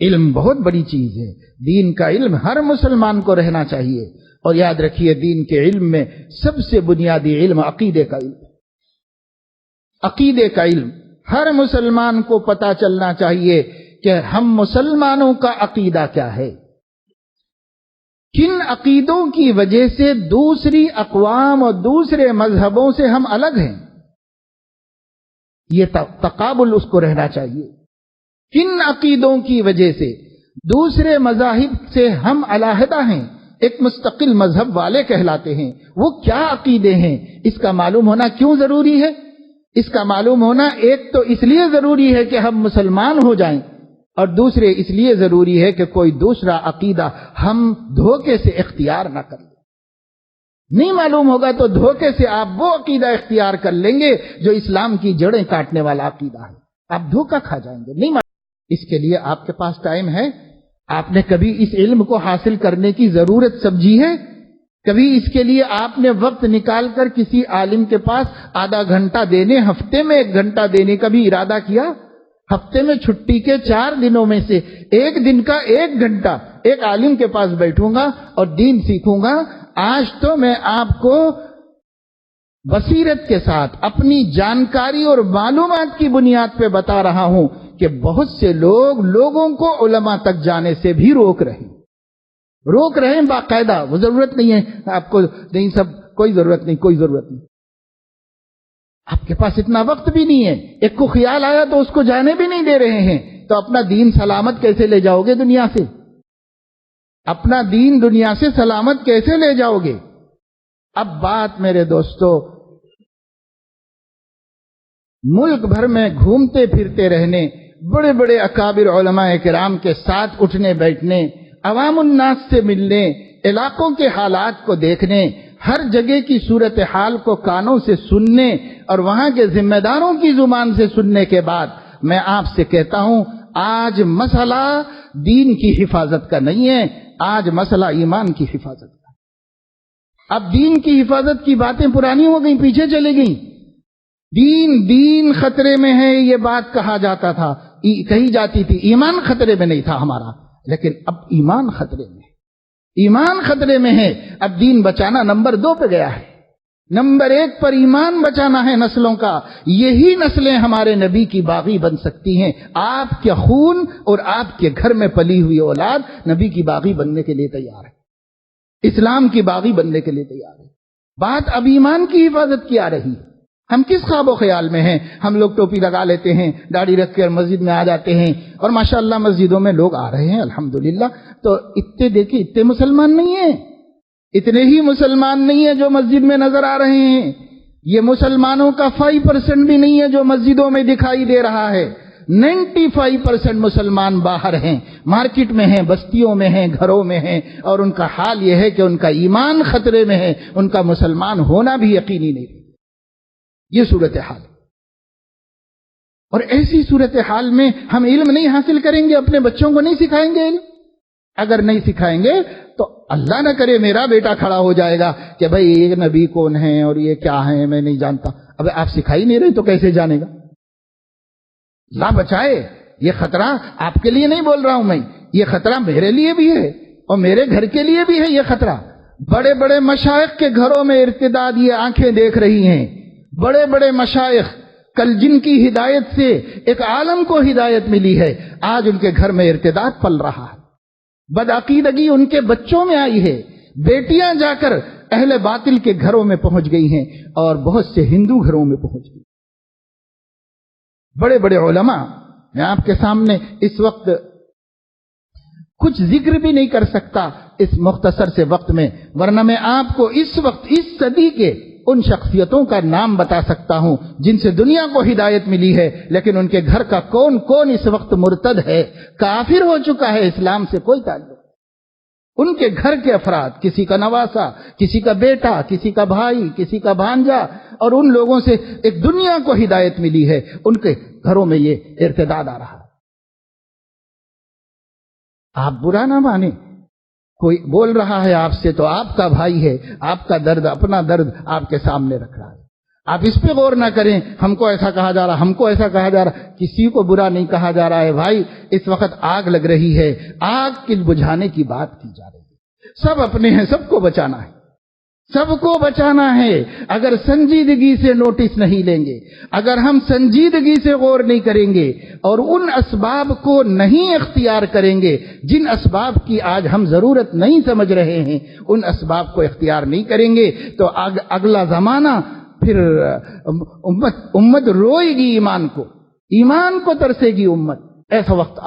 علم بہت بڑی چیز ہے، دین کا علم ہر مسلمان کو رہنا چاہیے. اور یاد رکھیے دین کے علم میں سب سے بنیادی علم عقیدے کا علم. عقیدے کا علم ہر مسلمان کو پتہ چلنا چاہیے کہ ہم مسلمانوں کا عقیدہ کیا ہے، کن عقیدوں کی وجہ سے دوسری اقوام اور دوسرے مذہبوں سے ہم الگ ہیں. یہ تقابل اس کو رہنا چاہیے. کن عقیدوں کی وجہ سے دوسرے مذاہب سے ہم علیحدہ ہیں، ایک مستقل مذہب والے کہلاتے ہیں. وہ کیا عقیدے ہیں، اس کا معلوم ہونا کیوں ضروری ہے؟ اس کا معلوم ہونا ایک تو اس لیے ضروری ہے کہ ہم مسلمان ہو جائیں، اور دوسرے اس لیے ضروری ہے کہ کوئی دوسرا عقیدہ ہم دھوکے سے اختیار نہ کر لیں. نہیں معلوم ہوگا تو دھوکے سے آپ وہ عقیدہ اختیار کر لیں گے جو اسلام کی جڑیں کاٹنے والا عقیدہ ہے. آپ دھوکہ کھا جائیں گے. نہیں معلوم. اس کے لیے آپ کے پاس ٹائم ہے؟ آپ نے کبھی اس علم کو حاصل کرنے کی ضرورت سمجھی ہے؟ کبھی اس کے لیے آپ نے وقت نکال کر کسی عالم کے پاس آدھا گھنٹہ دینے، ہفتے میں 1 گھنٹہ دینے کا بھی ارادہ کیا؟ ہفتے میں چھٹی کے 4 دنوں میں سے ایک دن کا 1 گھنٹہ ایک عالم کے پاس بیٹھوں گا اور دین سیکھوں گا. آج تو میں آپ کو بصیرت کے ساتھ اپنی جانکاری اور معلومات کی بنیاد پہ بتا رہا ہوں کہ بہت سے لوگوں کو علماء تک جانے سے بھی روک رہے ہیں باقاعدہ. وہ ضرورت نہیں ہے آپ کو، نہیں سب کوئی ضرورت نہیں. آپ کے پاس اتنا وقت بھی نہیں ہے. ایک کو خیال آیا تو اس کو جانے بھی نہیں دے رہے ہیں. تو اپنا دین سلامت کیسے لے جاؤ گے دنیا سے؟ اپنا دین دنیا سے سلامت کیسے لے جاؤ گے؟ اب بات میرے دوستو ملک بھر میں گھومتے پھرتے رہنے، بڑے بڑے اکابر علماء کرام کے ساتھ اٹھنے بیٹھنے، عوام الناس سے ملنے، علاقوں کے حالات کو دیکھنے، ہر جگہ کی صورتحال کو کانوں سے سننے اور وہاں کے ذمہ داروں کی زبان سے سننے کے بعد میں آپ سے کہتا ہوں آج مسئلہ دین کی حفاظت کا نہیں ہے، آج مسئلہ ایمان کی حفاظت کا. اب دین کی حفاظت کی باتیں پرانی ہو گئیں، پیچھے چلے گئیں. دین خطرے میں ہے یہ بات کہا جاتا تھا، کہی جاتی تھی. ایمان خطرے میں نہیں تھا ہمارا، لیکن اب ایمان خطرے میں ہے. ایمان خطرے میں ہے. اب دین بچانا نمبر 2 پہ گیا ہے. نمبر 1 پر ایمان بچانا ہے نسلوں کا. یہی نسلیں ہمارے نبی کی باغی بن سکتی ہیں. آپ کے خون اور آپ کے گھر میں پلی ہوئی اولاد نبی کی باغی بننے کے لیے تیار ہے، اسلام کی باغی بننے کے لیے تیار ہے. بات اب ایمان کی حفاظت کی آ رہی ہے. ہم کس خواب و خیال میں ہیں؟ ہم لوگ ٹوپی لگا لیتے ہیں، داڑھی رکھ کر مسجد میں آ جاتے ہیں، اور ماشاءاللہ مسجدوں میں لوگ آ رہے ہیں الحمدللہ. تو اتنے مسلمان نہیں ہیں، اتنے ہی مسلمان نہیں ہیں جو مسجد میں نظر آ رہے ہیں. یہ مسلمانوں کا 5% بھی نہیں ہے جو مسجدوں میں دکھائی دے رہا ہے. 95% مسلمان باہر ہیں، مارکیٹ میں ہیں، بستیوں میں ہیں، گھروں میں ہیں، اور ان کا حال یہ ہے کہ ان کا ایمان خطرے میں ہے، ان کا مسلمان ہونا بھی یقینی نہیں. یہ صورتحال. اور ایسی صورتحال میں ہم علم نہیں حاصل کریں گے، اپنے بچوں کو نہیں سکھائیں گے علم. اگر نہیں سکھائیں گے تو اللہ نہ کرے میرا بیٹا کھڑا ہو جائے گا کہ بھائی یہ نبی کون ہے اور یہ کیا ہے میں نہیں جانتا. اب آپ سکھائی نہیں رہے تو کیسے جانے گا؟ اللہ بچائے. یہ خطرہ آپ کے لیے نہیں بول رہا ہوں میں، یہ خطرہ میرے لیے بھی ہے اور میرے گھر کے لیے بھی ہے. یہ خطرہ بڑے بڑے مشائخ کے گھروں میں ارتداد یہ آنکھیں دیکھ رہی ہیں. بڑے بڑے مشائخ کل جن کی ہدایت سے ایک عالم کو ہدایت ملی ہے، آج ان کے گھر میں ارتداد پل رہا ہے. بدعقیدگی ان کے بچوں میں آئی ہے. بیٹیاں جا کر اہل باطل کے گھروں میں پہنچ گئی ہیں اور بہت سے ہندو گھروں میں پہنچ گئی. بڑے بڑے علماء، میں آپ کے سامنے اس وقت کچھ ذکر بھی نہیں کر سکتا اس مختصر سے وقت میں، ورنہ میں آپ کو اس وقت اس صدی کے ان شخصیتوں کا نام بتا سکتا ہوں جن سے دنیا کو ہدایت ملی ہے، لیکن ان کے گھر کا کون اس وقت مرتد ہے، کافر ہو چکا ہے، اسلام سے کوئی تعلق. ان کے گھر کے افراد، کسی کا نواسا، کسی کا بیٹا، کسی کا بھائی، کسی کا بھانجا، اور ان لوگوں سے ایک دنیا کو ہدایت ملی ہے، ان کے گھروں میں یہ ارتداد آ رہا ہے. آپ برا نہ مانیں، کوئی بول رہا ہے آپ سے تو آپ کا بھائی ہے، آپ کا درد، اپنا درد آپ کے سامنے رکھ رہا ہے. آپ اس پہ غور نہ کریں، ہم کو ایسا کہا جا رہا، ہم کو ایسا کہا جا رہا، کسی کو برا نہیں کہا جا رہا ہے بھائی۔ اس وقت آگ لگ رہی ہے، آگ کی بجھانے کی بات کی جا رہی ہے۔ سب اپنے ہیں، سب کو بچانا ہے، سب کو بچانا ہے۔ اگر سنجیدگی سے نوٹس نہیں لیں گے، اگر ہم سنجیدگی سے غور نہیں کریں گے اور ان اسباب کو نہیں اختیار کریں گے جن اسباب کی آج ہم ضرورت نہیں سمجھ رہے ہیں، ان اسباب کو اختیار نہیں کریں گے تو اگلا زمانہ پھر امت روئے گی، ایمان کو ترسے گی امت، ایسا وقت